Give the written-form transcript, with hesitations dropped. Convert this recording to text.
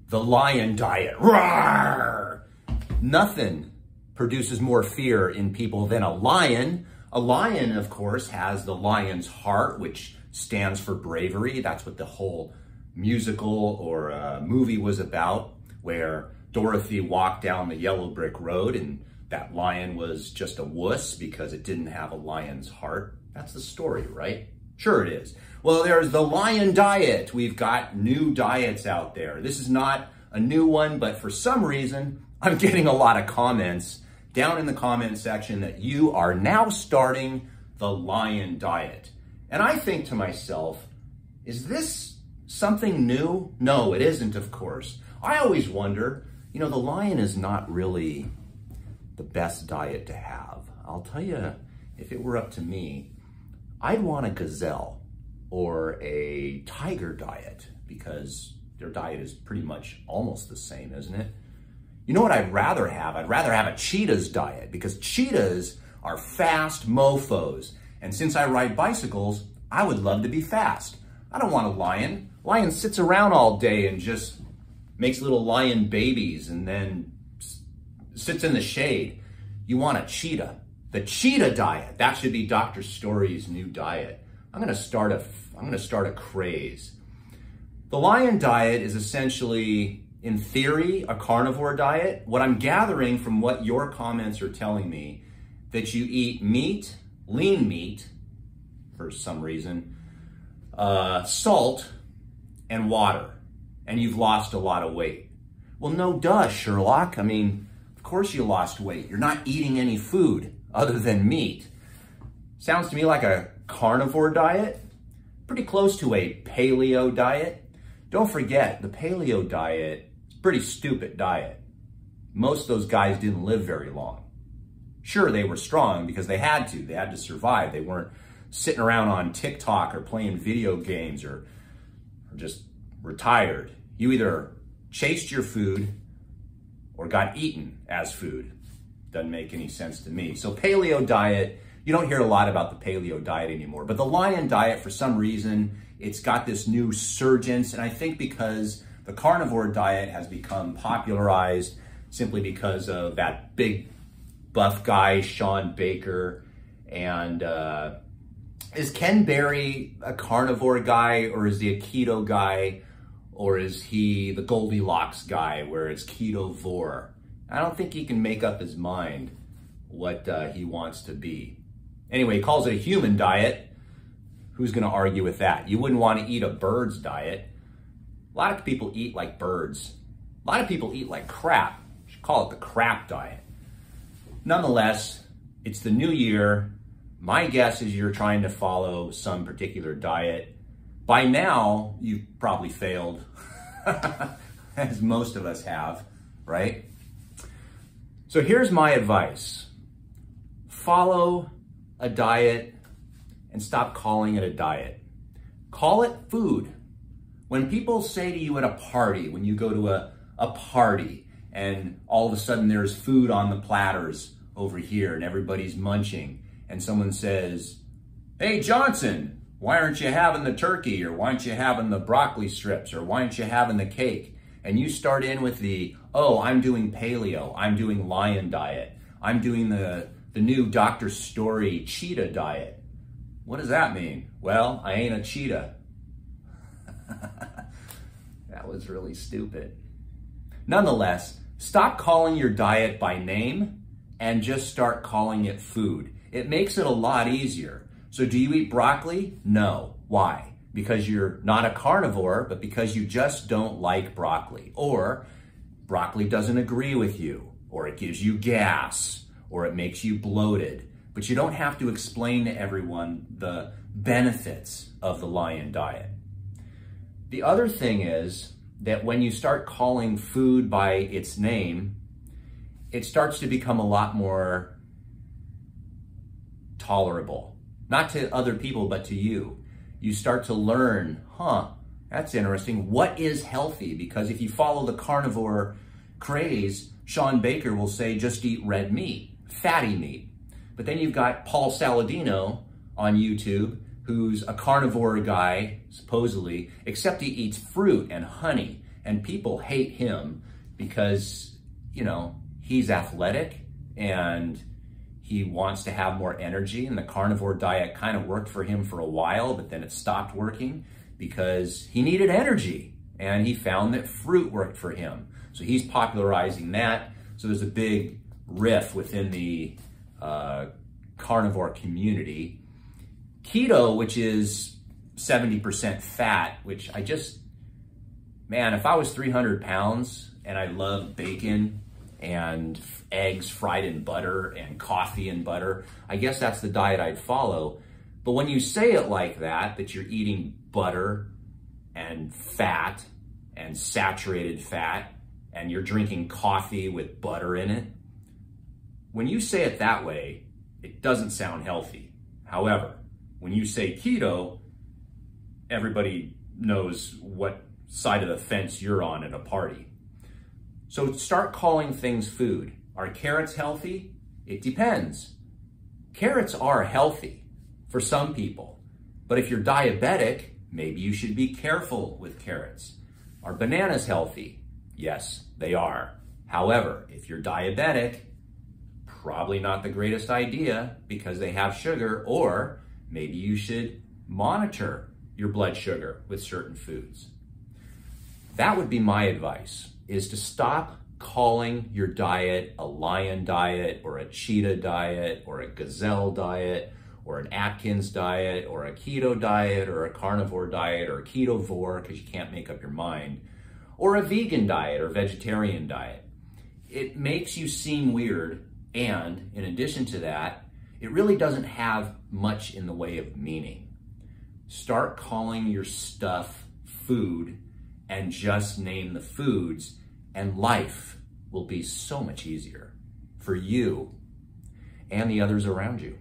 the lion diet. Roar! Nothing produces more fear in people than a lion. A lion, of course, has the lion's heart, which stands for bravery. That's what the whole musical or movie was about, where Dorothy walked down the yellow brick road and that lion was just a wuss because it didn't have a lion's heart. That's the story, right? Sure it is. Well, there's the lion diet. We've got new diets out there. This is not a new one, but for some reason, I'm getting a lot of comments down in the comment section that you are now starting the lion diet. And I think to myself, is this something new? No, it isn't, of course. I always wonder, you know, the lion is not really the best diet to have. I'll tell you, if it were up to me, I'd want a gazelle or a tiger diet because their diet is pretty much almost the same, isn't it? You know what I'd rather have? I'd rather have a cheetah's diet because cheetahs are fast mofos. And since I ride bicycles, I would love to be fast. I don't want a lion. Lion sits around all day and just makes little lion babies and then sits in the shade. You want a cheetah. The cheetah diet. That should be Dr. Story's new diet. I'm gonna start a craze. The lion diet is essentially, in theory, a carnivore diet. What I'm gathering from what your comments are telling me, that you eat meat, lean meat, for some reason, salt, and water, and you've lost a lot of weight. Well, no duh, Sherlock. I mean, of course you lost weight. You're not eating any food other than meat. Sounds to me like a carnivore diet, pretty close to a paleo diet. Don't forget, the paleo diet is a pretty stupid diet. Most of those guys didn't live very long. Sure, they were strong because they had to survive. They weren't sitting around on TikTok or playing video games or just retired. You either chased your food or got eaten as food. Doesn't make any sense to me. So paleo diet, you don't hear a lot about the paleo diet anymore, but the lion diet, for some reason, it's got this new surgence. And I think because the carnivore diet has become popularized simply because of that big buff guy, Sean Baker. And is Ken Berry a carnivore guy, or is he a keto guy? Or is he the Goldilocks guy where it's ketovore? I don't think he can make up his mind what he wants to be. Anyway, he calls it a human diet. Who's gonna argue with that? You wouldn't want to eat a bird's diet. A lot of people eat like birds. A lot of people eat like crap. You should call it the crap diet. Nonetheless, it's the new year. My guess is you're trying to follow some particular diet. By now, you've probably failed, as most of us have, right? So here's my advice. Follow a diet and stop calling it a diet. Call it food. When people say to you at a party, when you go to a party and all of a sudden there's food on the platters over here and everybody's munching, and someone says, "Hey Johnson, why aren't you having the turkey? Or why aren't you having the broccoli strips? Or why aren't you having the cake?" And you start in with the, "Oh, I'm doing paleo, I'm doing lion diet, I'm doing the new Dr. Story cheetah diet." What does that mean? Well, I ain't a cheetah. That was really stupid. Nonetheless, stop calling your diet by name and just start calling it food. It makes it a lot easier. So do you eat broccoli? No. Why? Because you're not a carnivore, but because you just don't like broccoli. Or broccoli doesn't agree with you, or it gives you gas, or it makes you bloated. But you don't have to explain to everyone the benefits of the lion diet. The other thing is that when you start calling food by its name, it starts to become a lot more tolerable. Not to other people, but to you. You start to learn, that's interesting. What is healthy? Because if you follow the carnivore craze, Sean Baker will say, just eat red meat, fatty meat. But then you've got Paul Saladino on YouTube, who's a carnivore guy, supposedly, except he eats fruit and honey And people hate him because, you know, he's athletic and he wants to have more energy, and the carnivore diet kind of worked for him for a while, but then it stopped working because he needed energy, and he found that fruit worked for him. So he's popularizing that. So there's a big rift within the carnivore community. Keto, which is 70% fat, which man, if I was 300 pounds and I love bacon and eggs fried in butter and coffee and butter, I guess that's the diet I'd follow. But when you say it like that you're eating butter and fat and saturated fat and you're drinking coffee with butter in it, when you say it that way, it doesn't sound healthy. However, when you say keto, everybody knows what side of the fence you're on at a party. So start calling things food. Are carrots healthy? It depends. Carrots are healthy for some people, but if you're diabetic, maybe you should be careful with carrots. Are bananas healthy? Yes, they are. However, if you're diabetic, probably not the greatest idea because they have sugar, or maybe you should monitor your blood sugar with certain foods. That would be my advice, is to stop calling your diet a lion diet or a cheetah diet or a gazelle diet or an Atkins diet or a keto diet or a carnivore diet or a ketovore because you can't make up your mind, or a vegan diet or vegetarian diet. It makes you seem weird, and in addition to that, it really doesn't have much in the way of meaning. Start calling your stuff food and just name the foods, and life will be so much easier for you and the others around you.